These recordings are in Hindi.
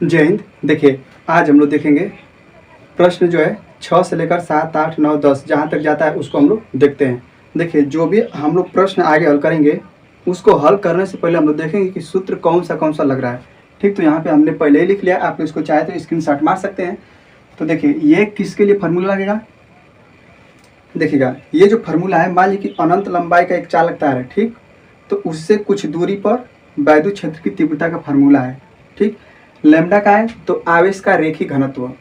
जय हिंद। देखिए, आज हम लोग देखेंगे प्रश्न जो है 6 से लेकर 7, 8, 9, 10 जहाँ तक जाता है उसको हम लोग देखते हैं। देखिए, जो भी हम लोग प्रश्न आगे हल करेंगे उसको हल करने से पहले हम लोग देखेंगे कि सूत्र कौन सा लग रहा है। ठीक, तो यहाँ पे हमने पहले ही लिख लिया, आप इसको चाहे तो स्क्रीनशॉट मार सकते हैं। तो देखिए, ये किसके लिए फार्मूला लगेगा, देखिएगा। ये जो फार्मूला है, मान लीजिए कि अनंत लंबाई का एक चालक तार है, ठीक, तो उससे कुछ दूरी पर वैद्युत क्षेत्र की तीव्रता का फार्मूला है। ठीक, लैम्डा का है तो आवेश का रेखीय घनत्व,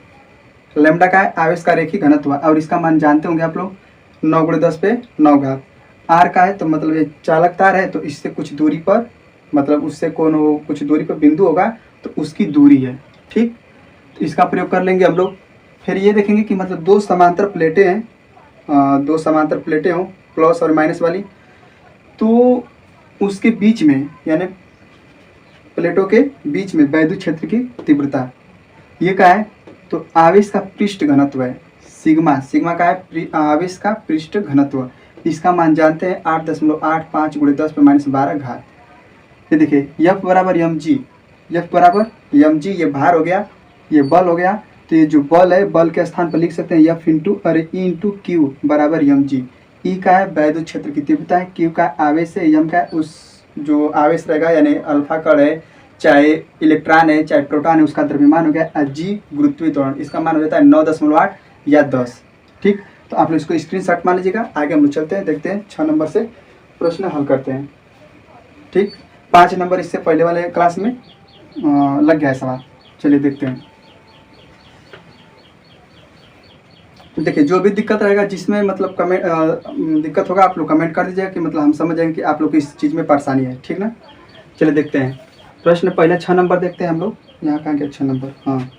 लैम्डा का है आवेश का रेखीय घनत्व, और इसका मान जानते होंगे आप लोग 9×10⁹ आर का है तो मतलब ये चालक तार है तो इससे कुछ दूरी पर, मतलब उससे कौन हो, कुछ दूरी पर बिंदु होगा तो उसकी दूरी है। ठीक, तो इसका प्रयोग कर लेंगे हम लोग। फिर ये देखेंगे कि मतलब दो समांतर प्लेटें हैं, दो समांतर प्लेटें हों प्लस और माइनस वाली, तो उसके बीच में यानी प्लेटों के बीच में वैद्युत क्षेत्र की तीव्रता ये का है तो आवेश का पृष्ठ घनत्व है सिग्मा, सिग्मा का है आवेश का पृष्ठ घनत्व। इसका मान जानते हैं 8.85 × 10⁻12। ये देखिए F बराबर mg, F बराबर mg, ये भार हो गया, ये बल हो गया। तो ये जो बल है, बल के स्थान पर लिख सकते हैं F इंटू Q बराबर mg। E का है वैद्युत क्षेत्र की तीव्रता है, Q का आवेश है, M का उस जो आवेश रहेगा यानी अल्फा कण है, चाहे इलेक्ट्रॉन है चाहे प्रोटॉन है, उसका द्रव्यमान हो गया, जी गुरुत्वीय त्वरण, इसका मान हो जाता है 9.8 या 10। ठीक, तो आप लोग इसको स्क्रीनशॉट मान लीजिएगा। आगे हम लोग चलते हैं, देखते हैं 6 नंबर से प्रश्न हल करते हैं। ठीक, 5 नंबर इससे पहले वाले क्लास में लग गया है सवाल। चलिए देखते हैं। देखिए, जो भी दिक्कत रहेगा, जिसमें मतलब कमेंट दिक्कत होगा आप लोग कमेंट कर दीजिएगा कि मतलब हम समझ जाएंगे कि आप लोग को इस चीज़ में परेशानी है। ठीक ना, चलिए देखते हैं प्रश्न। पहले 6 नंबर देखते हैं हम लोग। यहाँ कहाँ के 6 नंबर, हाँ,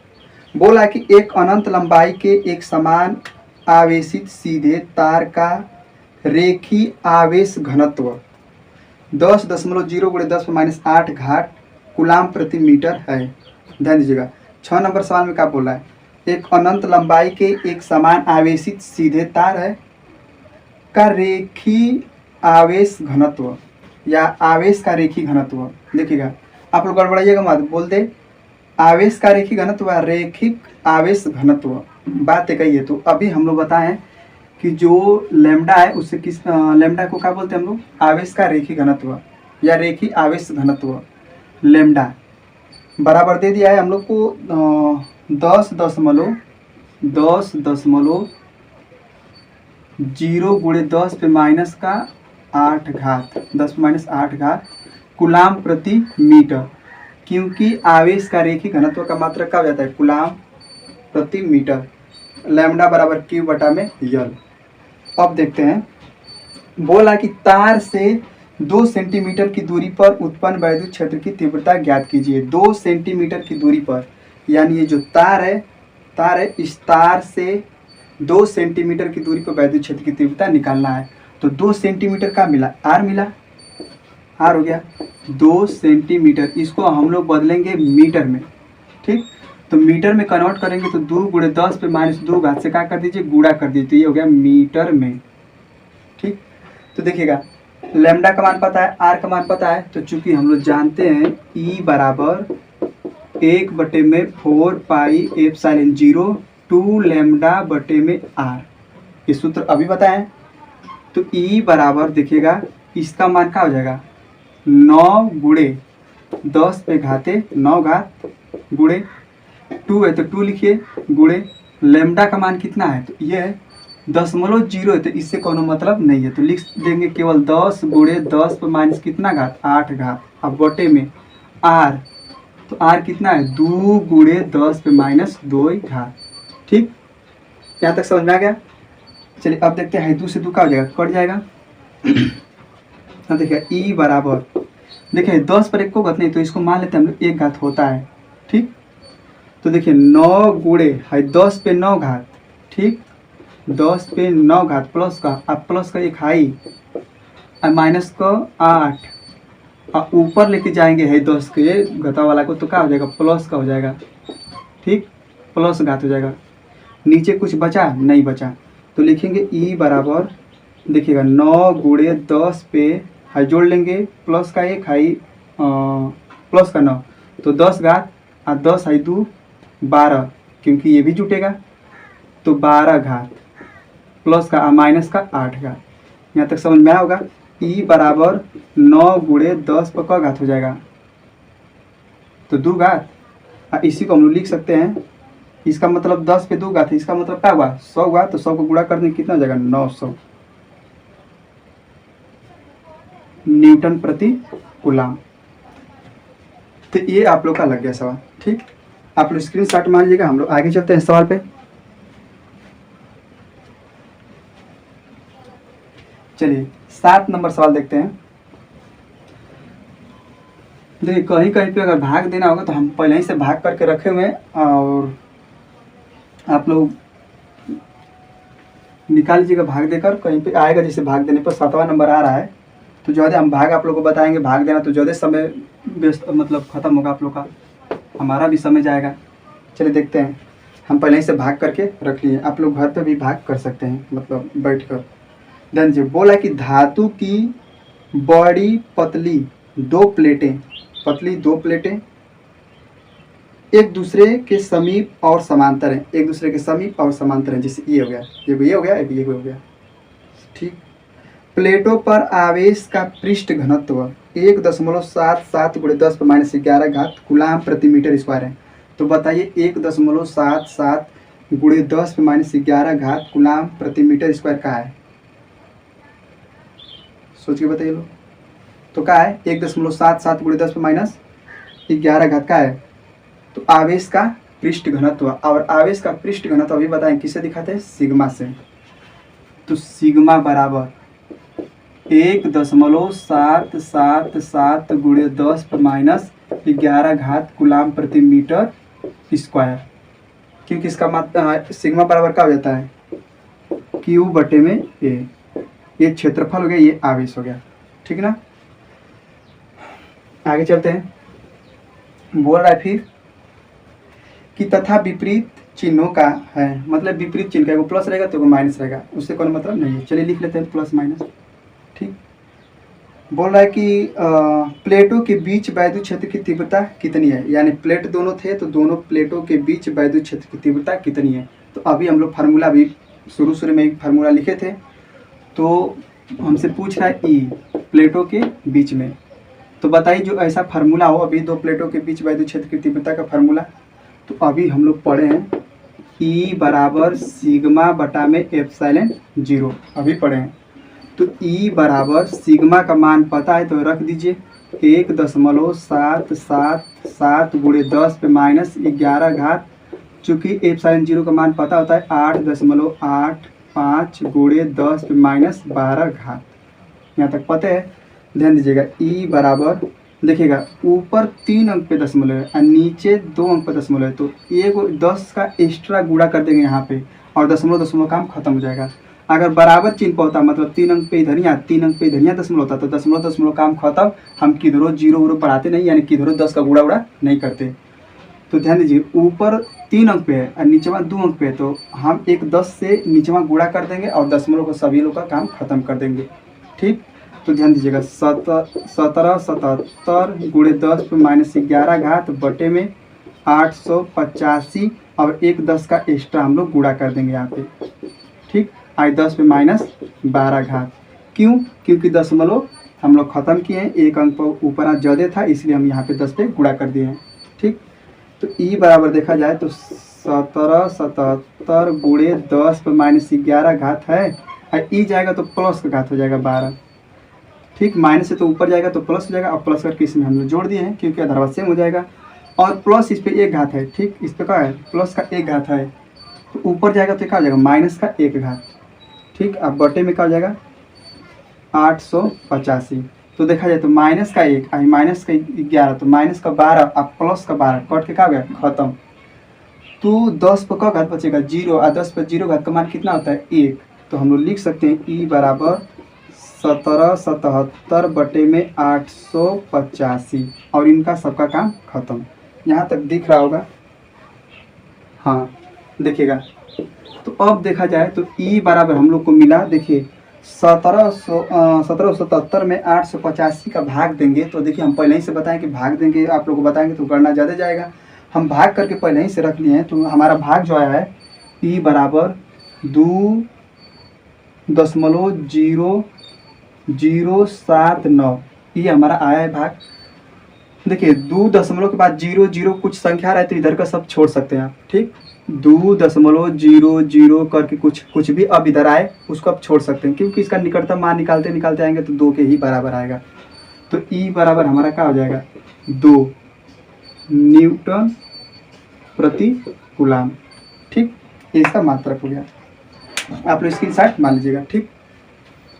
बोला है कि एक अनंत लंबाई के एक समान आवेशित सीधे तार का रेखीय आवेश घनत्व 10.0 × 10⁻8 कूलाम प्रति मीटर है। ध्यान दीजिएगा, 6 नंबर सवाल में क्या बोला है, एक अनंत लंबाई के एक समान आवेशित सीधे तार है का रेखीय आवेश घनत्व या आवेश का रेखीय घनत्व। देखिएगा, आप लोग गड़बड़ाइएगा मत, बोल दे आवेश का रेखीय घनत्व या रेखिक आवेश घनत्व, बात एक ही है। तो अभी हम लोग बताएं कि जो लैम्डा है उससे किस लैम्डा को क्या बोलते हैं हम लोग, आवेश का रेखीय घनत्व या रेखीय आवेश घनत्व। लैम्डा बराबर दे दिया है हम लोग को 10.0 × 10⁻8 कूलाम प्रति मीटर, क्योंकि आवेश का रेखीय घनत्व का मात्रक क्या हो जाता है, कूलाम प्रति मीटर। लैम्डा बराबर Q/L। अब देखते हैं, बोला कि तार से 2 सेंटीमीटर की दूरी पर उत्पन्न वैद्युत क्षेत्र की तीव्रता ज्ञात कीजिए। 2 सेंटीमीटर की दूरी पर, यानी ये जो तार है इस तार से 2 सेंटीमीटर की दूरी पर वैद्युत क्षेत्र की तीव्रता निकालना है। तो 2 सेंटीमीटर का मिला, आर मिला, आर हो गया 2 सेंटीमीटर। इसको हम लोग बदलेंगे मीटर में। ठीक, तो मीटर में कन्वर्ट करेंगे तो 2 × 10⁻2 से क्या कर दीजिए, गुणा कर दीजिए, तो ये हो गया मीटर में। ठीक, तो देखिएगा लैम्डा का मान पता है, आर का मान पता है, तो चूंकि हम लोग जानते हैं E बराबर 1/4πε0 2 λ/r, ये सूत्र अभी बताएं। तो E बराबर देखिएगा इसका मान क्या हो जाएगा, 9 × 10⁻9 गुणे 2 है तो 2 लिखिए, गुणे लैम्डा का मान कितना है, तो ये है 0.0 है, तो इससे कोनो मतलब नहीं है, तो लिख देंगे केवल 10 × 10 कितना घात 8 घात, अब बटे में आर, तो आर कितना है 2 × 10⁻2 घात। ठीक, यहाँ तक समझ में आ गया। चलिए अब देखते हैं 2 से 2 का हो जाएगा, कट जाएगा। अब देखिए E बराबर, देखिए 10 पर 1 को घात नहीं, तो इसको मान लेते हैं हम लोग 1 घात होता है। ठीक, तो देखिए 9 गुणे है 10 पे 9 घात, ठीक, 10 पे 9 घात प्लस का, अब प्लस का 1 हाई और माइनस का 8 और ऊपर लेके जाएंगे है 10 के घटा वाला को, तो क्या हो जाएगा, प्लस का हो जाएगा। ठीक, प्लस घात हो जाएगा, नीचे कुछ बचा नहीं बचा, तो लिखेंगे E बराबर, देखिएगा 9 × 10 पे हाई जोड़ लेंगे, प्लस का 1 हाई प्लस का 9, तो 10 घात और 10 है 2 12, क्योंकि ये भी जुटेगा तो 12 घात प्लस का माइनस का 8 घात। यहाँ तक समझ में आया होगा। ई बराबर 9 गुणे 10 पर का घात हो जाएगा तो 2 घात। इसी को हम लोग लिख सकते हैं, इसका मतलब 10 पे 2 घात है, इसका मतलब क्या हुआ 100 हुआ। तो 100 को गुणा करने कितना हो जाएगा 900 न्यूटन प्रति कूलाम। तो ये आप लोग का लग गया सवाल। ठीक, आप लोग स्क्रीनशॉट मान लीजिएगा। हम लोग आगे चलते हैं सवाल पे। चलिए 7 नंबर सवाल देखते हैं। देखिए कहीं कहीं पे अगर भाग देना होगा तो हम पहले ही से भाग करके रखे हुए हैं और आप लोग निकाल लीजिएगा भाग देकर। कहीं पे आएगा जैसे भाग देने पर 7वां नंबर आ रहा है तो ज़्यादा हम भाग आप लोग को बताएंगे। भाग देना तो ज़्यादा समय व्यस्त मतलब ख़त्म होगा आप लोग का, हमारा भी समय जाएगा। चलिए देखते हैं। हम पहले ही से भाग करके रख लिए, आप लोग घर पे भी भाग कर सकते हैं मतलब बैठ कर। ध्यान दीजिए, बोला कि धातु की बड़ी पतली 2 प्लेटें, पतली 2 प्लेटें एक दूसरे के समीप और समांतर हैं, एक दूसरे के समीप और समांतर हैं। जैसे ये हो गया, ये हो गया, ये हो गया। ठीक, प्लेटों पर आवेश का पृष्ठ घनत्व 1.77 गुणे 10 पर माइनस 11 घात कूलाम प्रति मीटर स्क्वायर है। तो बताइए 1.77 गुणे 10 पर माइनस 11 घात कूलाम प्रति मीटर स्क्वायर का है, सोच के बताइए लोग। तो क्या है 1.77 गुणे 10 पर माइनस 11 घात का है। तो आवेश का पृष्ठ घनत्व, और आवेश का पृष्ठ घनत्व अभी बताएं किससे दिखाते हैं, सिग्मा से। तो सिग्मा बराबर 1.777 गुणे 10 पर माइनस 11 घात कूलाम प्रति मीटर स्क्वायर, क्योंकि इसका मात्रा सिग्मा बराबर क्या हो जाता है क्यू बटे में ए। ये क्षेत्रफल हो गया, ये आवेश हो गया। ठीक ना, आगे चलते हैं। बोल रहा है फिर कि तथा विपरीत चिन्हों का है, मतलब विपरीत चिन्ह का, एगो प्लस रहेगा तो एगो माइनस रहेगा, उससे कोई मतलब नहीं है। चलिए लिख लेते हैं प्लस माइनस। ठीक, बोल रहा है कि प्लेटों के बीच वैद्युत क्षेत्र की तीव्रता कितनी है, यानी प्लेट दोनों थे तो दोनों प्लेटों के बीच वैद्युत क्षेत्र की तीव्रता कितनी है। तो अभी हम लोग फार्मूला भी शुरू में एक फार्मूला लिखे थे, तो हमसे पूछ रहा है ई प्लेटों के बीच में। तो बताइए जो ऐसा फार्मूला हो, अभी 2 प्लेटों के बीच वैद्युत क्षेत्र की तीव्रता का फार्मूला, तो अभी हम लोग पढ़े हैं ई बराबर सिग्मा बटा में एप्सिलॉन 0, अभी पढ़े हैं। तो ई बराबर सिग्मा का मान पता है तो रख दीजिए 1.777 गुणे 10 पे माइनस 11 घात, चूँकि एप्सिलॉन 0 का मान पता होता है 8.85 गुणे 10 पे माइनस 12 घात। यहाँ तक पता है। ध्यान दीजिएगा ई बराबर, देखिएगा ऊपर 3 अंक पे दशमलव है और नीचे 2 अंक पे दशमलव है, तो एक 10 का एक्स्ट्रा गुणा कर देंगे यहाँ पे और दशमलव काम खत्म हो जाएगा। अगर बराबर चिन्ह होता मतलब 3 अंक पे इधर यहाँ 3 अंक पे इधर यहाँ दशमलव होता तो दशमलव काम खत्म। हम किधरों जीरो वोरो बढ़ाते नहीं, यानी किधरों 10 का गुणा उड़ा नहीं करते। तो ध्यान दीजिए ऊपर 3 अंक पे है और नीचेवा 2 अंक पे है, तो हम एक 10 से नीचेवा गुणा कर देंगे और दशमलव को सभी लोग का काम खत्म कर देंगे। ठीक, तो ध्यान दीजिएगा 1777 गुणे 10 पे माइनस 11 घात बटे में 885 और एक 10 का एक्स्ट्रा हम लोग गुणा कर देंगे यहाँ पे। ठीक, आई 10 पे माइनस 12 घात। क्यों, क्योंकि दशमलव हम लोग खत्म किए हैं, एक अंक पर ऊपर आज ज़्यादा था इसलिए हम यहाँ पे 10 पे गुणा कर दिए हैं। ठीक, तो ई बराबर देखा जाए तो 1777 गुणे 10 पे माइनस 11 घात है और ई जाएगा तो प्लस का घात हो जाएगा 12। ठीक, माइनस से तो ऊपर जाएगा तो प्लस हो जाएगा, अब प्लस करके इसमें हम लोग जोड़ दिए हैं क्योंकि अदरवाइज सेम हो जाएगा। और प्लस इस पे 1 घात है। ठीक, इस पे क्या है प्लस का 1 घात है, तो ऊपर जाएगा तो क्या हो जाएगा माइनस का 1 घात। ठीक, अब बटे में क्या हो जाएगा 885। तो देखा जाए तो माइनस का 1 आई माइनस का 11 तो माइनस का 12 अब प्लस का 12 कट के क्या हो गया खत्म। तो 10 पर का घात बचेगा 0 और 10 पर 0 घात का मान कितना होता है 1। तो हम लोग लिख सकते हैं ई बराबर 1777 बटे में 885 और इनका सबका काम खत्म। यहाँ तक दिख रहा होगा, हाँ देखिएगा। तो अब देखा जाए तो ई बराबर हम लोग को मिला, देखिए 1777 में 885 का भाग देंगे। तो देखिए हम पहले ही से बताएं कि भाग देंगे आप लोग को बताएंगे तो गणना ज़्यादा जाएगा। हम भाग करके पहले ही से रख लिए हैं, तो हमारा भाग जो आया है ई बराबर 2.007 ये हमारा आया है भाग। देखिए 2 दशमलव के बाद 0 0 कुछ संख्या रहे तो इधर का सब छोड़ सकते हैं आप, ठीक। 2.00 करके कुछ भी अब इधर आए उसको आप छोड़ सकते हैं, क्योंकि इसका निकटतम मान निकालते निकालते आएंगे तो 2 के ही बराबर आएगा। तो ई बराबर हमारा क्या हो जाएगा 2 न्यूटन प्रति कूलाम, ठीक। इसका मात्रक हो गया, आप लोग इसकी शॉट मान लीजिएगा, ठीक।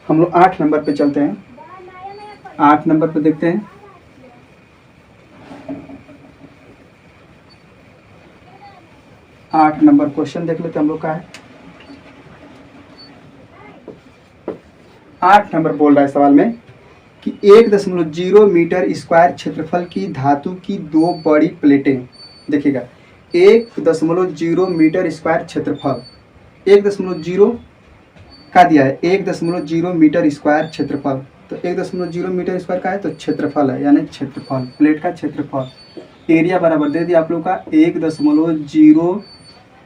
हम लोग 8 नंबर पे चलते हैं। 8 नंबर पे देखते हैं। आठ नंबर क्वेश्चन देख लेते हैं हम लोग का है। 8 नंबर बोल रहा है सवाल में कि 1.0 मीटर स्क्वायर क्षेत्रफल की धातु की 2 बड़ी प्लेटें, देखिएगा 1.0 मीटर स्क्वायर क्षेत्रफल, 1.0 का दिया है 1.0 मीटर स्क्वायर क्षेत्रफल, तो 1.0 मीटर स्क्वायर का है तो क्षेत्रफल है, यानी क्षेत्रफल प्लेट का क्षेत्रफल। एरिया बराबर दे दिया आप लोग का 1.0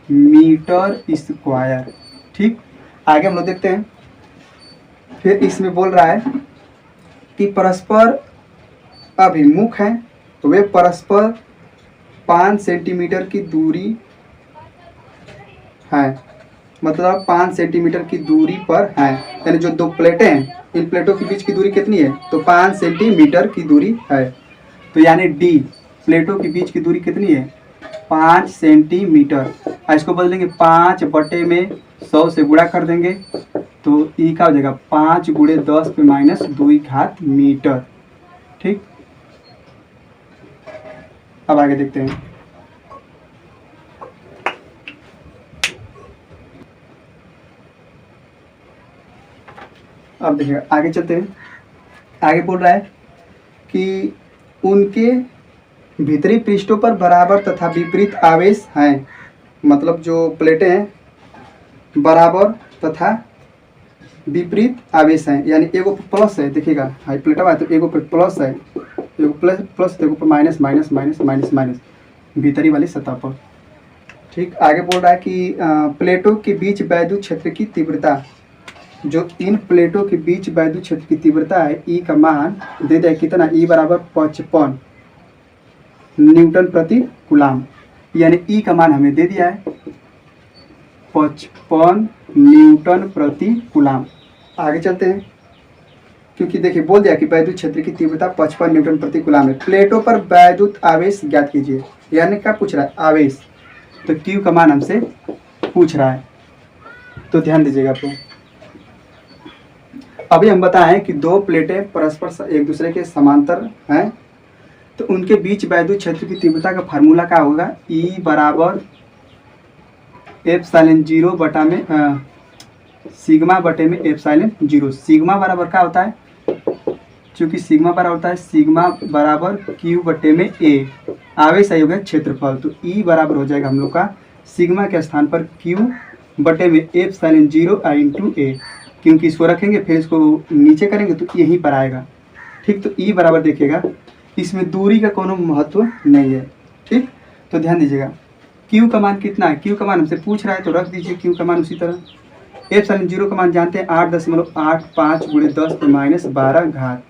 मीटर स्क्वायर, ठीक। आगे हम लोग देखते हैं। फिर इसमें बोल रहा है कि परस्पर अभिमुख हैं तो वे परस्पर 5 सेंटीमीटर की दूरी है, मतलब 5 सेंटीमीटर की दूरी पर हैं, यानी जो 2 प्लेटें हैं इन प्लेटों के बीच की दूरी कितनी है तो 5 सेंटीमीटर की दूरी है। तो यानी डी प्लेटों के बीच की दूरी कितनी है 5 सेंटीमीटर। इसको बदल देंगे 5 बटे में 100 से गुणा कर देंगे तो ई का हो जाएगा 5 गुणे 10 पे माइनस 2 घात मीटर, ठीक। अब आगे देखते हैं। अब देखिए आगे चलते हैं। आगे बोल रहा है कि उनके भीतरी पृष्ठों पर बराबर तथा विपरीत आवेश हैं, मतलब जो प्लेटें हैं बराबर तथा विपरीत आवेश हैं, यानी एगो प्लस है, देखिएगा हाई प्लेट है तो एगो पे प्लस है, एगो प्लस प्लस एगो पे minus minus minus minus minus भीतरी वाली सतह पर, ठीक। आगे बोल रहा है कि प्लेटों के बीच वैद्युत क्षेत्र की तीव्रता, जो इन प्लेटों के बीच वैद्युत क्षेत्र की तीव्रता है ई का मान दे दिया कितना ई बराबर 55 न्यूटन प्रति कूलाम, यानी ई का मान हमें दे दिया है 55 न्यूटन प्रति कूलाम। आगे चलते हैं, क्योंकि देखिए बोल दिया कि वैद्युत क्षेत्र की तीव्रता 55 न्यूटन प्रति कूलाम है। प्लेटों पर वैद्युत आवेश ज्ञात कीजिए, यानी क्या पूछ रहा है आवेश, तो क्यू का मान हमसे पूछ रहा है, तो ध्यान दीजिएगा आप लोग। अभी हम बताएं कि 2 प्लेटें परस्पर एक दूसरे के समांतर हैं तो उनके बीच वैद्युत क्षेत्र की तीव्रता का फार्मूला क्या होगा ई बराबर एप्सिलॉन 0 बटा में सिग्मा बटे में एप्सिलॉन 0। सिग्मा बराबर क्या होता है, चूंकि सिग्मा बराबर होता है सिग्मा बराबर क्यू बटे में ए, आवेश हो गया क्षेत्रफल, तो ई बराबर हो जाएगा हम लोग का सिग्मा के स्थान पर क्यू बटे में एप्सिलॉन 0 इंटू ए, क्योंकि इसको रखेंगे फिर इसको नीचे करेंगे तो यहीं पर आएगा, ठीक। तो ई बराबर देखिएगा इसमें दूरी का कोनो महत्व नहीं है, ठीक। तो ध्यान दीजिएगा क्यू का मान कितना है, क्यू का मान हमसे पूछ रहा है तो रख दीजिए क्यू का मान उसी तरह। एप्सिलॉन 0 का मान जानते हैं 8.85 गुणे 10 पे माइनस 12 घात।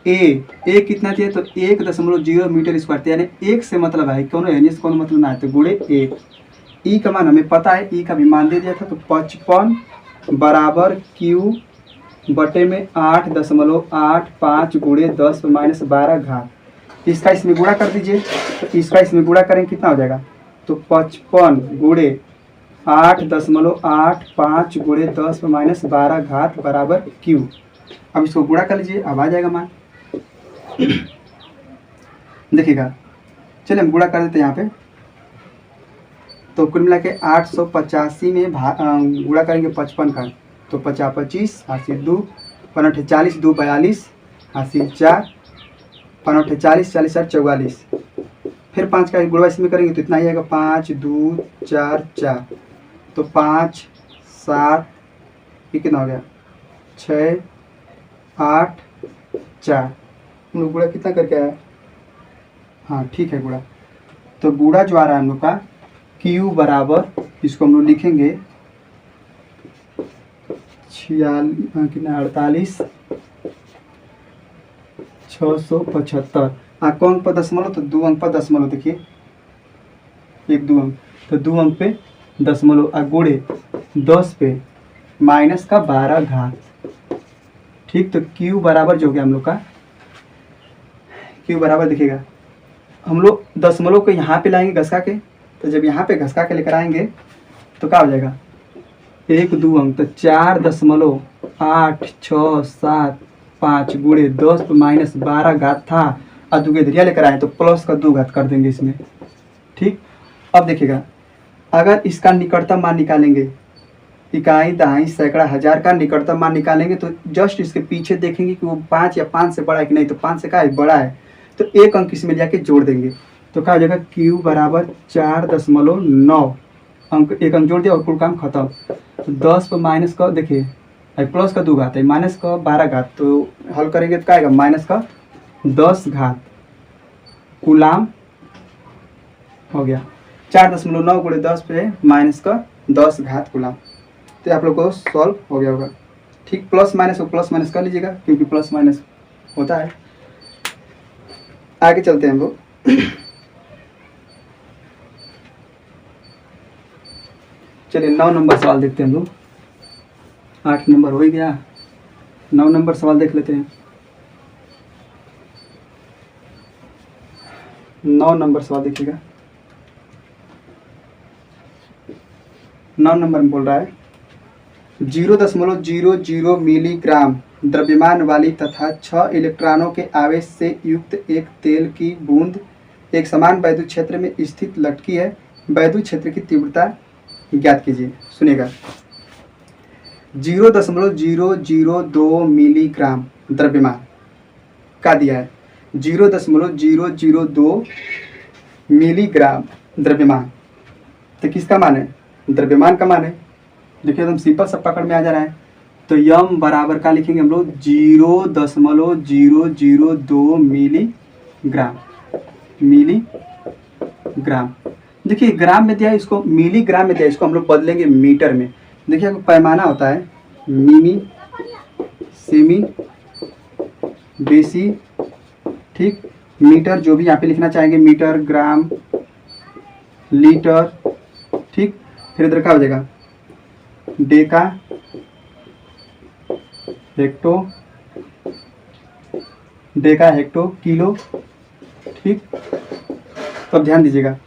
ए कितना दिया तो 1.0 मीटर स्क्वायर, यानी 1 से मतलब है कौन है कौन मतलब ना है तो गुणे 1। ई का मान हमें पता है, ई का भी मान दे दिया था तो 55 बराबर क्यू बटे में 8.85 गुणे 10 पे माइनस 12 घात। इसका इसमें गुणा कर दीजिए, तो इसका इसमें गुणा करेंगे कितना हो जाएगा तो 55 गुणे 8.85 गुणे 10 पे माइनस 12 घात बराबर क्यू। अब इसको गुणा कर लीजिए, अब आ जाएगा मान देखिएगा। चलिए हम गुणा कर देते हैं यहाँ पे, तो कुल मिला के 885 में गुणा करेंगे 55 का तो 50 25 हासिल 2 5 40 2 42 हासिल 4 5 40 40 4 44, फिर 5 का गुणा इसमें करेंगे तो इतना ही आएगा 5 2 4 4, तो 5 7 ये कितना हो गया 6 8 4, हम लोग गुणा कितना करके आया, हाँ ठीक है गुणा तो गुणा जो आ रहा है हम लोग का Q बराबर, इसको हम लोग लिखेंगे 48,675। कौन पर दशमलव, तो 2 अंक पर दशमलव, देखिए 1 2 अंक, तो 2 अंक पे दशमलव गुणे 10 पे माइनस का 12 घात। ठीक, तो Q बराबर जो हो गया हम लोग का, Q बराबर दिखेगा, हम लोग दशमलव को यहाँ पे लाएंगे घसका के, तो जब यहाँ पे घसका के लेकर आएंगे तो क्या हो जाएगा 1 2 अंक, तो 4.865 गुणे 10 पे माइनस 12 घात था, और 2 के इधरिया लेकर आए तो प्लस का 2 घात कर देंगे इसमें। ठीक, अब देखिएगा, अगर इसका निकटतम मान निकालेंगे, इकाई दहाई सैकड़ा हजार का निकटतम मान निकालेंगे, तो जस्ट इसके पीछे देखेंगे कि वो 5 या 5 से बड़ा है कि नहीं, तो 5 से का है बड़ा है, तो 1 अंक इसमें जाके जोड़ देंगे, तो क्या हो जाएगा Q बराबर 4.9 अंक, 1 अंक जोड़ दिया और कुल काम खत्म। तो 10 पर माइनस का, देखिए प्लस का 2 घात है, माइनस का 12 घात, तो हल करेंगे तो क्या आएगा माइनस का 10 घात कूलाम हो गया। 4.9 गुणे 10 पे माइनस का 10 घात कूलाम। तो आप लोग को सॉल्व हो गया होगा। ठीक, प्लस माइनस को प्लस माइनस कर लीजिएगा, क्योंकि प्लस माइनस होता है। आगे चलते हैं हम लोग। चलिए 9 नंबर सवाल देखते हैं हम लोग। 8 नंबर हो ही गया, 9 नंबर सवाल देख लेते हैं। 9 नंबर सवाल देखिएगा। 9 नंबर में बोल रहा है 0.00 मिलीग्राम द्रव्यमान वाली तथा 6 इलेक्ट्रॉनों के आवेश से युक्त एक तेल की बूंद एक समान वैद्युत क्षेत्र में स्थित लटकी है। वैद्युत क्षेत्र की तीव्रता ज्ञात कीजिए। सुनिएगा, 0.002 मिलीग्राम द्रव्यमान का दिया है। 0.002 मिलीग्राम द्रव्यमान, तो किसका मान है? द्रव्यमान का मान है। देखिए एकदम सिंपल सब पकड़ में आ जा रहा है। तो यम बराबर का लिखेंगे हम लोग 0.002 मिलीग्राम। देखिए ग्राम में दिया है, इसको मिलीग्राम में दिया है, इसको हम लोग बदलेंगे मीटर में। देखिए पैमाना होता है मिमी, सेमी, बेसी, ठीक, मीटर जो भी यहाँ पे लिखना चाहेंगे, मीटर, ग्राम, लीटर, ठीक। फिर इधर क्या हो जाएगा Deka, hecto, Deka, hecto, kilo, ठीक। तो अब ध्यान दीजिएगा,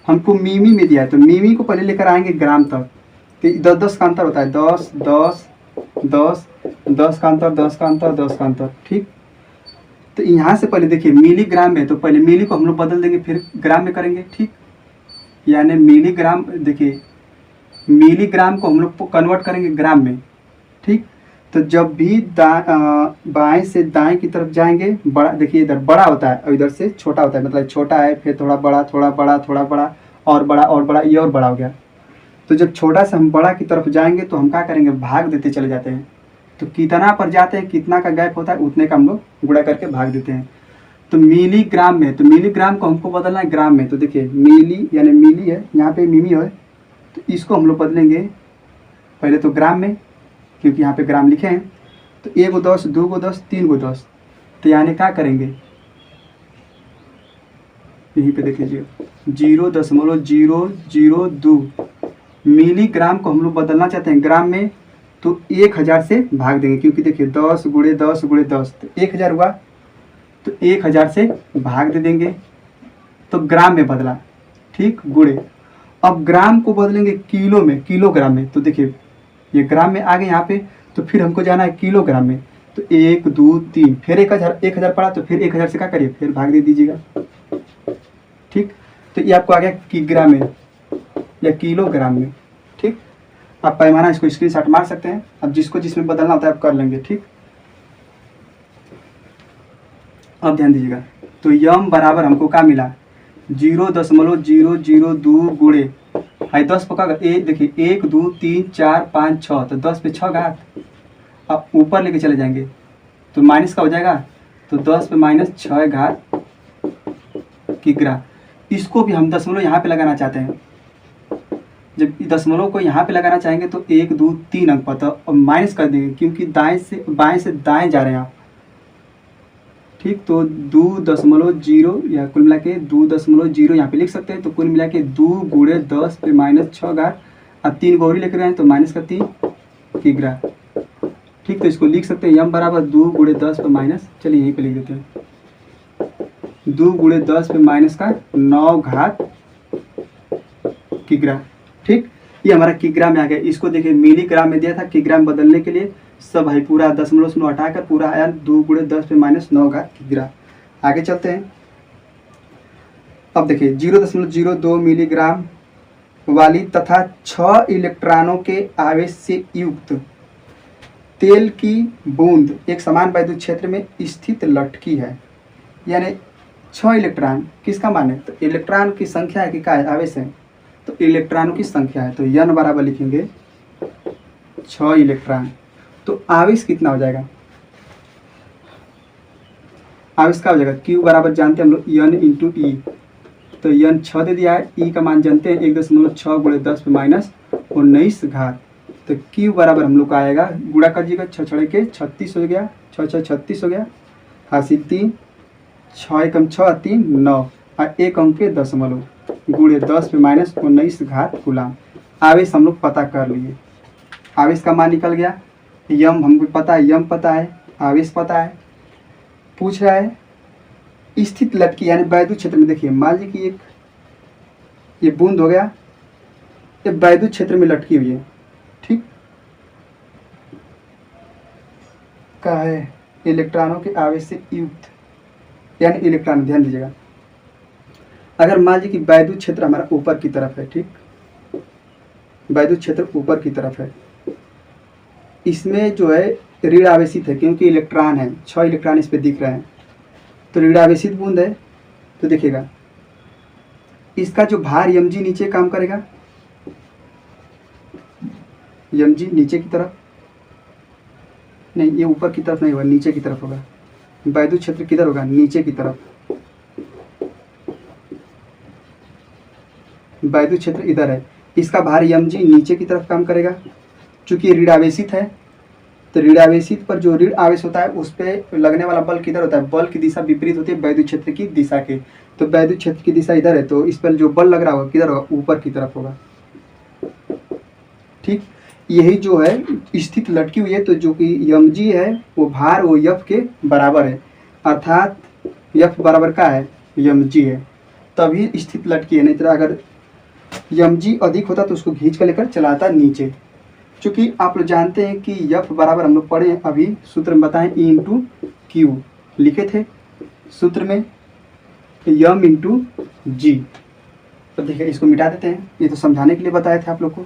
हमको मिमी में दिया है, तो मिमी को पहले लेकर आएंगे ग्राम तक। तो 10 का अंतर होता है, 10 10 10 10 का अंतर, 10 का अंतर, 10 का अंतर, ठीक। तो यहाँ से पहले देखिए मिलीग्राम में, तो पहले मिली को हम लोग बदल देंगे, फिर ग्राम में करेंगे, ठीक। यानी मिलीग्राम, देखिए मिलीग्राम को हम लोग कन्वर्ट करेंगे ग्राम में, ठीक। तो जब भी बाएं से दाएं की तरफ जाएंगे, बड़ा, देखिए इधर बड़ा होता है और इधर से छोटा होता है, मतलब छोटा है फिर थोड़ा बड़ा, थोड़ा बड़ा, थोड़ा बड़ा, और बड़ा, और बड़ा, ये और बड़ा हो गया। तो जब छोटा से हम बड़ा की तरफ जाएंगे तो हम क्या करेंगे, भाग देते चले जाते हैं। तो कितना पर जाते हैं, कितना का गैप होता है, उतने का हम लोग गुणा करके भाग देते हैं। तो मिलीग्राम में, तो मिलीग्राम को हमको बदलना है ग्राम में। तो देखिए मिली यानी मिली है, यहाँ पे मिमी है, तो इसको हम लोग बदलेंगे पहले तो ग्राम में, क्योंकि यहाँ पे ग्राम लिखे हैं। तो 1 को 10, 2 को 10, 3 को 10, तो यानी क्या करेंगे, यहीं पे देख लीजिए 0.002 मिलीग्राम को हम लोग बदलना चाहते हैं ग्राम में, तो 1000 से भाग देंगे, क्योंकि देखिए 10 गुणे 10 गुणे 10, तो 1000 हुआ, तो 1000 से भाग दे देंगे, तो ग्राम में बदला, ठीक, गुणे। अब ग्राम को बदलेंगे किलो में, किलोग्राम में। तो देखिए ये ग्राम में आ गए यहाँ पे, तो फिर हमको जाना है किलोग्राम में। तो 1 2 3, फिर 1000 पड़ा, तो फिर 1000 से क्या करिए, फिर भाग दे दीजिएगा, ठीक। तो ये आपको आ गया किग्राम में या किलोग्राम में, ठीक। आप पैमाना इसको स्क्रीनशॉट मार सकते हैं। अब जिसको जिसमें बदलना होता है आप कर लेंगे, ठीक। अब ध्यान दीजिएगा, तो यम बराबर हमको क्या मिला 0.002 गुणे 10 पका, देखिए 1 2 3 4 5 6, तो 10 पे 6 घात। अब ऊपर लेके चले जाएंगे तो माइनस का हो जाएगा, तो 10 पे माइनस 6 घात किग्रा। इसको भी हम दशमलव यहाँ पे लगाना चाहते हैं। जब दशमलव को यहाँ पे लगाना चाहेंगे तो 1 2 3 अंक पता और माइनस कर देंगे, क्योंकि दाएं से दाएं जा रहे हैं आप। ठीक, तो 2.0 या कुल मिला के 2.0 यहाँ पे लिख सकते हैं। तो कुल मिला के 2 गुणे 10 पे -6 घात, अब 3 गौरी लेकर गए तो -3 किग्रा। ठीक, तो इसको लिख सकते हैं यम बराबर 2 गुणे 10 पे माइनस, चलिए यहीं पे लिख देते हैं 2 गुणे 10 पे -9 घात किग्रा। ठीक, ये हमारा किग्रा में आ गया। इसको देखिए मिलीग्राम में दिया था, किग्रा में बदलने के लिए सब भाई पूरा दशमलव से हटाकर पूरा आया 2 गुणे 10 पे -9 घात किग्रा। आगे चलते हैं। अब देखिए 0.02 मिलीग्राम वाली तथा 6 इलेक्ट्रॉनों के आवेश से युक्त तेल की बूंद एक समान वैद्युत क्षेत्र में स्थित लटकी है। यानी 6 इलेक्ट्रॉन किसका मान है? तो इलेक्ट्रॉन की संख्या है कि क्या है? आवेश है, तो इलेक्ट्रॉनों की संख्या है। तो n बराबर लिखेंगे 6 इलेक्ट्रॉन। तो आवेश कितना हो जाएगा? आवेश क्या हो जाएगा? Q बराबर जानते हैं हम लोग n इंटू ई। तो n 6 दे दिया है, ई का मान जानते हैं 1.6 गुणे 10 पे -19 घात। तो Q बराबर हम लोग का आएगा, गुणा करिएगा 6 6 के 36 हो गया, 6 6 36 हो गया, हासिल 3, 6 एकम 6 3 9 और 1 अंक पे दशमलव गुणे 10 पे -19 घात कूलाम। आवेश हम लोग पता कर लिए, आवेश का मान निकल गया। यम हमको पता है, यम पता है, आवेश पता है। पूछ रहा है स्थित लटकी यानी वैद्युत क्षेत्र में। देखिए मान लीजिए कि एक ये बूंद हो गया, ये वैद्युत क्षेत्र में लटकी हुई है। ठीक, का है इलेक्ट्रॉनों के आवेश से युक्त, यानी इलेक्ट्रॉन, ध्यान दीजिएगा। अगर मान लीजिए कि वैद्युत क्षेत्र हमारा ऊपर की तरफ है, ठीक, वैद्युत क्षेत्र ऊपर की तरफ है, इसमें जो है ऋण आवेशित है क्योंकि इलेक्ट्रॉन है, 6 इलेक्ट्रॉन इस पे दिख रहे हैं, तो ऋण आवेशित बूंद है। तो देखिएगा इसका जो भार mg नीचे काम करेगा, mg नीचे की तरफ नहीं, ये ऊपर की तरफ नहीं होगा, नीचे की तरफ होगा। वैद्युत क्षेत्र किधर होगा? नीचे की तरफ। वैद्युत क्षेत्र इधर है, इसका भार mg नीचे की तरफ काम करेगा। चूंकि ऋण आवेशित है, तो ऋण आवेशित पर जो ऋण आवेश होता है उस पर लगने वाला बल किधर होता है? बल की दिशा विपरीत होती है वैद्युत क्षेत्र की दिशा के। तो वैद्युत क्षेत्र की दिशा इधर है, तो इस पर जो बल लग रहा होगा किधर होगा? ऊपर की तरफ होगा। ठीक, यही जो है स्थित लटकी हुई है, तो जो कि mg है वो भार वो F के बराबर है, अर्थात F बराबर का है? mg है, तभी स्थित लटकी है। नहीं तो अगर mg अधिक होता तो उसको खींच कर लेकर चलाता नीचे। चूंकि आप लोग जानते हैं कि F बराबर हम लोग पढ़े अभी सूत्र में बताएं E इंटू क्यू लिखे थे सूत्र में, m इंटू जी। तो देखिए इसको मिटा देते हैं, ये तो समझाने के लिए बताए थे आप लोग को।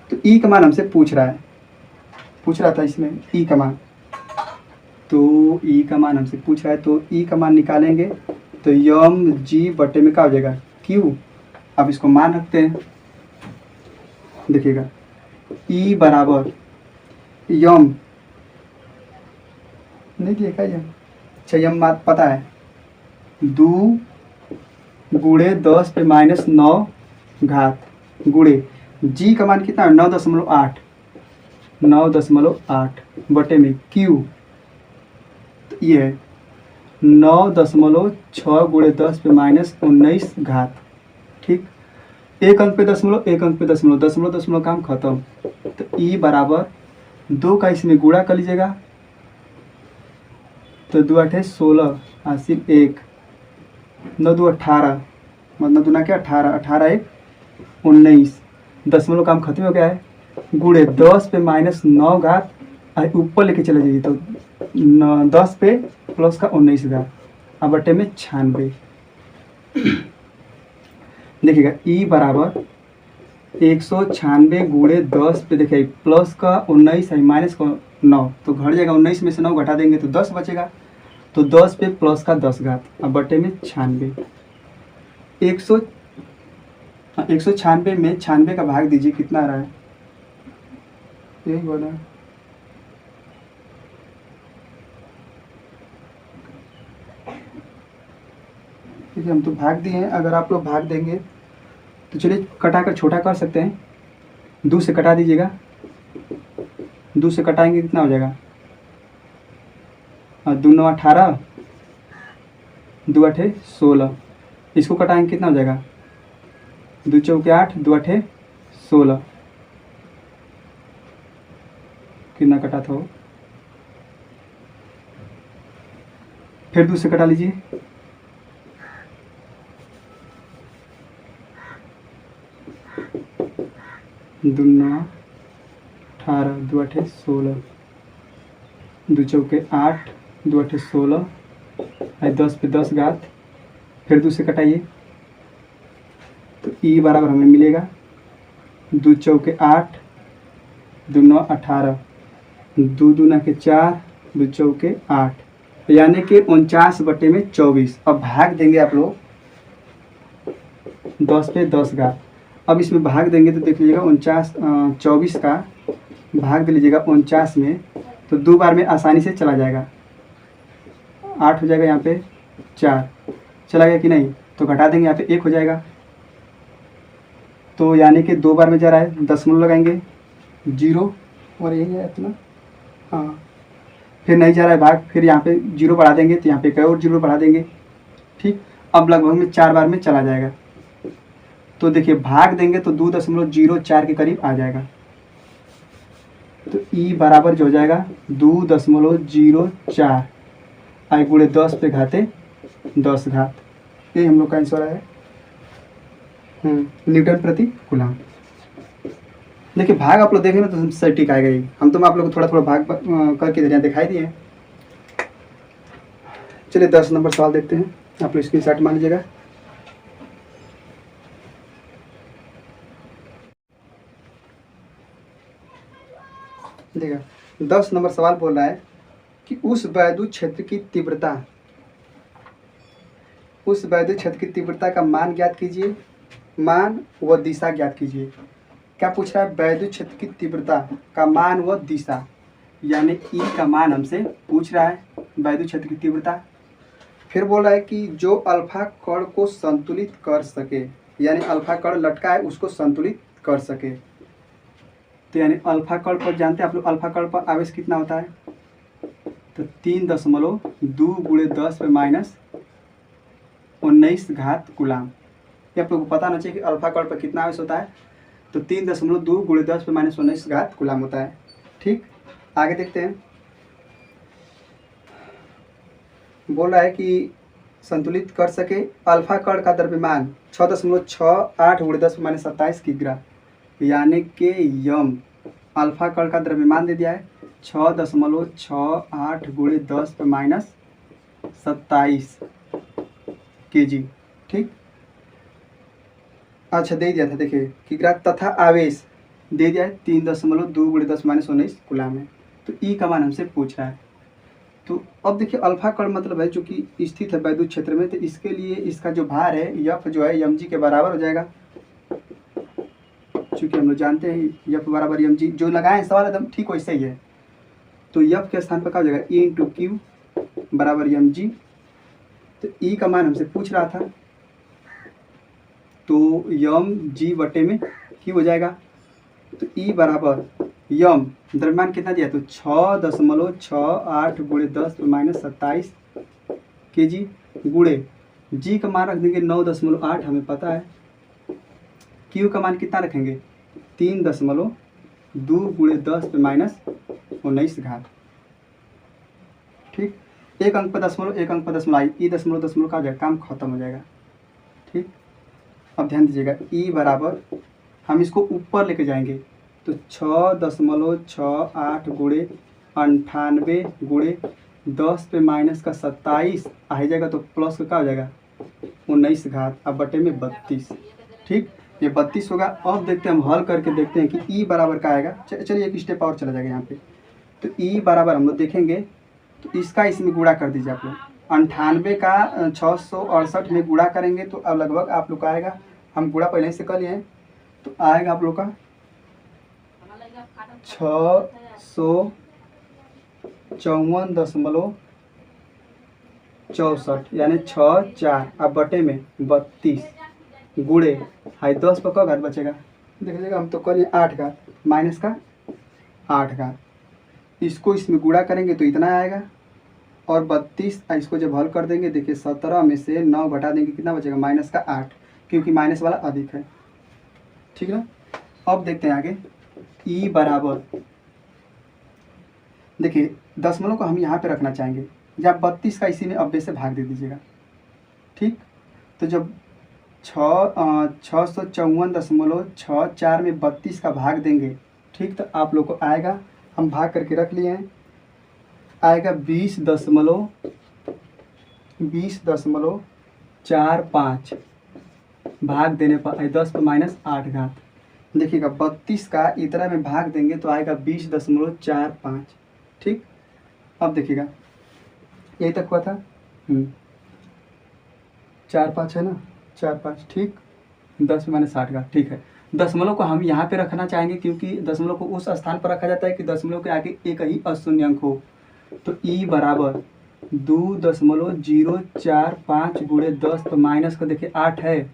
तो ई का मान हमसे पूछ रहा था इसमें ई का मान, तो ई का मान हमसे पूछ रहा है, तो ई का मान निकालेंगे तो यम जी बटे में क्या हो जाएगा? क्यू। अब इसको मान रखते हैं, देखिएगा ई बराबर यम नहीं देखा यम, अच्छा यम बात पता है 2 गुणे 10 पे -9 घात गुणे जी का मान कितना है? 9.8 बटे में क्यू, तो ये है 9.6 गुणे 10 पे -19 घात। ठीक, एक अंक पे दशमलव, एक अंक पे दशमलव, दशमलव दशमलव काम खत्म। तो ई बराबर 2 का इसमें गुणा कर लीजिएगा, तो 2 8 16 हासिल 1, 9 2 18, मतलब 2 क्या 18, 18 1 19, दशमलव काम खत्म हो गया है। गुणे 10 पे -9 घात, ऊपर लेके चले जाइए तो 10 पे प्लस का 19 घात, अब बटे में 96। देखिएगा ई बराबर 196 गुणे 10 पे, देखिए प्लस का 19 है माइनस का 9, तो घट जाएगा, 19 में से 9 घटा देंगे तो 10 बचेगा, तो 10 पे प्लस का 10 घात, अब बटे में 96। 196 में 96 का भाग दीजिए, कितना आ रहा है? यही बोला, देखिए हम तो भाग दिए हैं, अगर आप लोग भाग देंगे तो चलिए कटा कर छोटा कर सकते हैं। 2 से कटा दीजिएगा, 2 से कटाएंगे कितना हो जाएगा, 2 9 18, 2 8 16। इसको कटाएंगे कितना हो जाएगा, 2 चौके 8, 2 8 16। कितना कटा था वो, फिर 2 से कटा लीजिए, 2 9 18, 2 8 16, 2 चौके 8, 2 8 16, 10 पे 10 घात, फिर 2 से कटाइए तो ई बराबर हमें मिलेगा 2 चौके 8, 2 9 18, 2 दूना के 4, 2 चौके 8, यानी कि 49/24। अब भाग देंगे आप लोग 10 पे 10 घात। अब इसमें भाग देंगे तो देख लीजिएगा 24 का भाग दे लीजिएगा 49 में, तो 2 बार में आसानी से चला जाएगा, 8 हो जाएगा, यहाँ पे 4 चला गया कि नहीं, तो घटा देंगे, यहाँ पे 1 हो जाएगा। तो यानी कि 2 बार में जा रहा है, दशमलव लगाएंगे 0 और यही है इतना, हाँ फिर नहीं जा रहा है भाग, फिर यहाँ पे 0 बढ़ा देंगे, तो यहाँ पे एक और 0 बढ़ा देंगे। ठीक, अब लगभग में 4 बार में चला जाएगा। तो देखिए भाग देंगे तो 2.04 के करीब आ जाएगा। तो ई बराबर जो हो जाएगा 2.04 आई गुणे 10 पे घाते 10 घात। ये हम लोग का आंसर है न्यूटन प्रति कूलम। देखिए भाग आप लोग देखेंगे तो सटीक आएगा ही। हम तो आप लोग को थोड़ा थोड़ा भाग करके दिखाई दिए हैं। चलिए 10 नंबर सवाल देखते हैं, आप लोग स्क्रीन शॉट मान लीजिएगा। देखिए 10 नंबर सवाल बोल रहा है कि उस वैद्युत क्षेत्र की तीव्रता का मान ज्ञात कीजिए, मान व दिशा ज्ञात कीजिए। क्या पूछ रहा है, वैद्युत क्षेत्र की तीव्रता का मान व दिशा, यानी ई का मान हमसे पूछ रहा है, वैद्युत क्षेत्र की तीव्रता। फिर बोल रहा है कि जो अल्फा कण को संतुलित कर सके, यानी अल्फा कण लटका है उसको संतुलित कर सके। तो यानी अल्फा कण पर जानते हैं आप लोग, अल्फा कण पर आवेश कितना होता है, तो 3.2 गुणे 10 पे -19 घात कूलाम। ये आप लोग को पता होना चाहिए कि अल्फा कण पर कितना आवेश होता है, तो 3.2 गुणे 10 पे -19 घात कूलाम होता है। ठीक, आगे देखते हैं। बोल रहा है कि संतुलित कर सके, अल्फा कण का द्रव्यमान 6.68 गुणे 10 पे -27 किग्रा, यानी कि यम अल्फा कण का द्रव्यमान दे दिया है 6.68 गुणे 10 पे -27 kg। ठीक, अच्छा दे दिया था, देखिए किग्रा, तथा आवेश दे दिया है 3.2 गुणे 10 -19 कूलाम है। तो ई का मान हमसे पूछ रहा है। तो अब देखिए अल्फा कण मतलब है जो कि स्थित है वैद्युत क्षेत्र में, तो इसके लिए इसका जो भार है यफ जो है mg के बराबर हो जाएगा। चूँकि हम लोग जानते हैं यफ बराबर mg, जो लगाए सवाल एकदम ठीक वैसे ही है। तो यफ के स्थान पर क्या हो जाएगा, E × Q बराबर mg। तो ई का मान हमसे पूछ रहा था, तो mg बटे में Q हो जाएगा। तो ई बराबर यम द्रव्यमान कितना दिया, तो 6.68 गुणे 10 पे -27 kg गुणे जी का मान रख देंगे 9.8, हमें पता है। क्यू का मान कितना रखेंगे, 3.2 गुणे 10 पे -19 घात। ठीक, एक अंक पर दशमलव, एक अंक पर दशमलव आई, ई दशमलव दशमलव का हो जाएगा, काम खत्म हो जाएगा। ठीक, अब ध्यान दीजिएगा, ई बराबर हम इसको ऊपर लेके जाएंगे, तो 6.68 गुणे 98 गुणे 10 पे -27 आ जाएगा, तो प्लस का क्या हो जाएगा 19 घात, अब बटे में 32। ठीक, ये 32 होगा। अब देखते हैं, हम हल करके देखते हैं कि ई बराबर का आएगा। चलिए एक स्टेप और चला जाएगा यहाँ पे। तो ई बराबर हम लोग देखेंगे, तो इसका इसमें गुणा कर दीजिए आप लोग, 98 का 668 में गुणा करेंगे तो अब लगभग आप लोग का आएगा, हम गुणा पहले से कर लिए हैं, तो आएगा आप लोग का 654.19 64 यानी 6 4 अब बटे में 32 गुड़े हाई 10 पर का घात बचेगा, देखिएगा हम तो करिए 8 घात माइनस का 8 घात, इसको इसमें गुणा करेंगे तो इतना आएगा और 32 इसको जब हल कर देंगे देखिए 17 में से 9 घटा देंगे कितना बचेगा माइनस का 8, क्योंकि माइनस वाला अधिक है। ठीक है ना। अब देखते हैं आगे ई बराबर, देखिए दशमलव को हम यहाँ पे रखना चाहेंगे या 32 का इसी में 90 से भाग दे दीजिएगा। ठीक, तो जब 654.64 में 32 का भाग देंगे, ठीक, तो आप लोग को आएगा, हम भाग करके रख लिए हैं, आएगा 20.45 भाग देने पर 10 पर माइनस 8 घात। देखिएगा 32 का इतना में भाग देंगे तो आएगा 20.45। ठीक, अब देखिएगा यही तक हुआ था 4 5 है ना, 4 5, ठीक, 10 में माइनस 8 घात। ठीक है, दशमलव को हम यहाँ पे रखना चाहेंगे क्योंकि दशमलव को उस स्थान पर रखा जाता है कि दशमलव के आगे एक ही अशून्य अंक हो। तो ई बराबर 2.045 गुणे 10 तो माइनस का देखिए 8 है,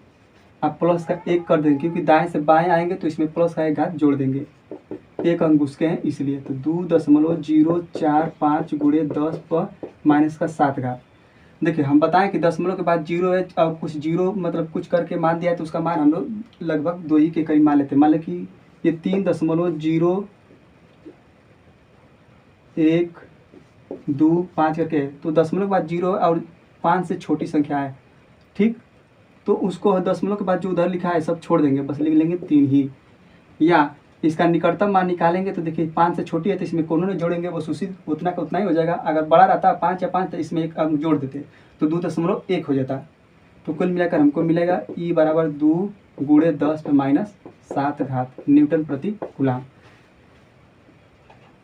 आप प्लस का 1 कर देंगे क्योंकि दाएं से बाएं आएंगे तो इसमें प्लस का 1 घात जोड़ देंगे, एक अंक उसके हैं इसलिए। तो 2.045 गुणे 10 पर माइनस का 7 घात। देखिए हम बताएं कि दशमलव के बाद जीरो है और कुछ जीरो मतलब कुछ करके मान दिया है तो उसका मान हम लोग लगभग 2 ही के करीब मान लेते हैं। मान लें कि ये 3.0125 करके है, तो दशमलव के बाद जीरो है और 5 से छोटी संख्या है। ठीक, तो उसको दशमलव के बाद जो उधर लिखा है सब छोड़ देंगे, बस लिख लेंगे 3 ही। या इसका निकटतम मान निकालेंगे तो देखिए 5 से छोटी है तो इसमें कोनों ने जोड़ेंगे, बस उसी उतना का उतना ही हो जाएगा। अगर बड़ा रहता 5 या 5 तो इसमें एक अंक जोड़ देते तो 2.1 हो जाता। तो कुल मिलाकर हमको मिलेगा ई बराबर 2 गुणे 10 पे माइनस 7 घात न्यूटन प्रति कूलाम।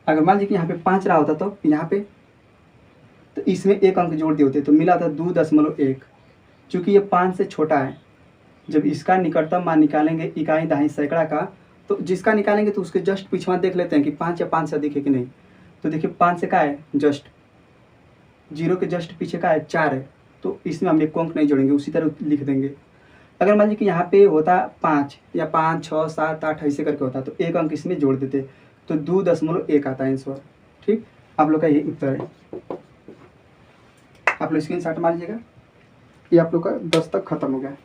अगर मान लीजिए कि यहाँ पे 5 रहा होता तो यहाँ पे तो इसमें एक अंक जोड़ दिए होते तो मिला था 2.1। चूँकि ये 5 से छोटा है, जब इसका निकटतम मान निकालेंगे इकाई दहाई सैकड़ा का, तो जिसका निकालेंगे तो उसके जस्ट पीछे देख लेते हैं कि 5 या 5 से अधिक है कि नहीं। तो देखिए 5 से का है जस्ट, जीरो के जस्ट पीछे का है 4 है, तो इसमें हम एक को अंक नहीं जोड़ेंगे, उसी तरह लिख देंगे। अगर मान लीजिए कि यहाँ पे होता 5 या 5 6 7 8 ऐसे करके होता तो एक अंक इसमें जोड़ देते तो 2.1 आता है आंसर। ठीक, आप लोग का ये उत्तर है। आप लोग स्क्रीनशॉट मार लीजिएगा। ये आप लोग का 10 तक खत्म हो गया।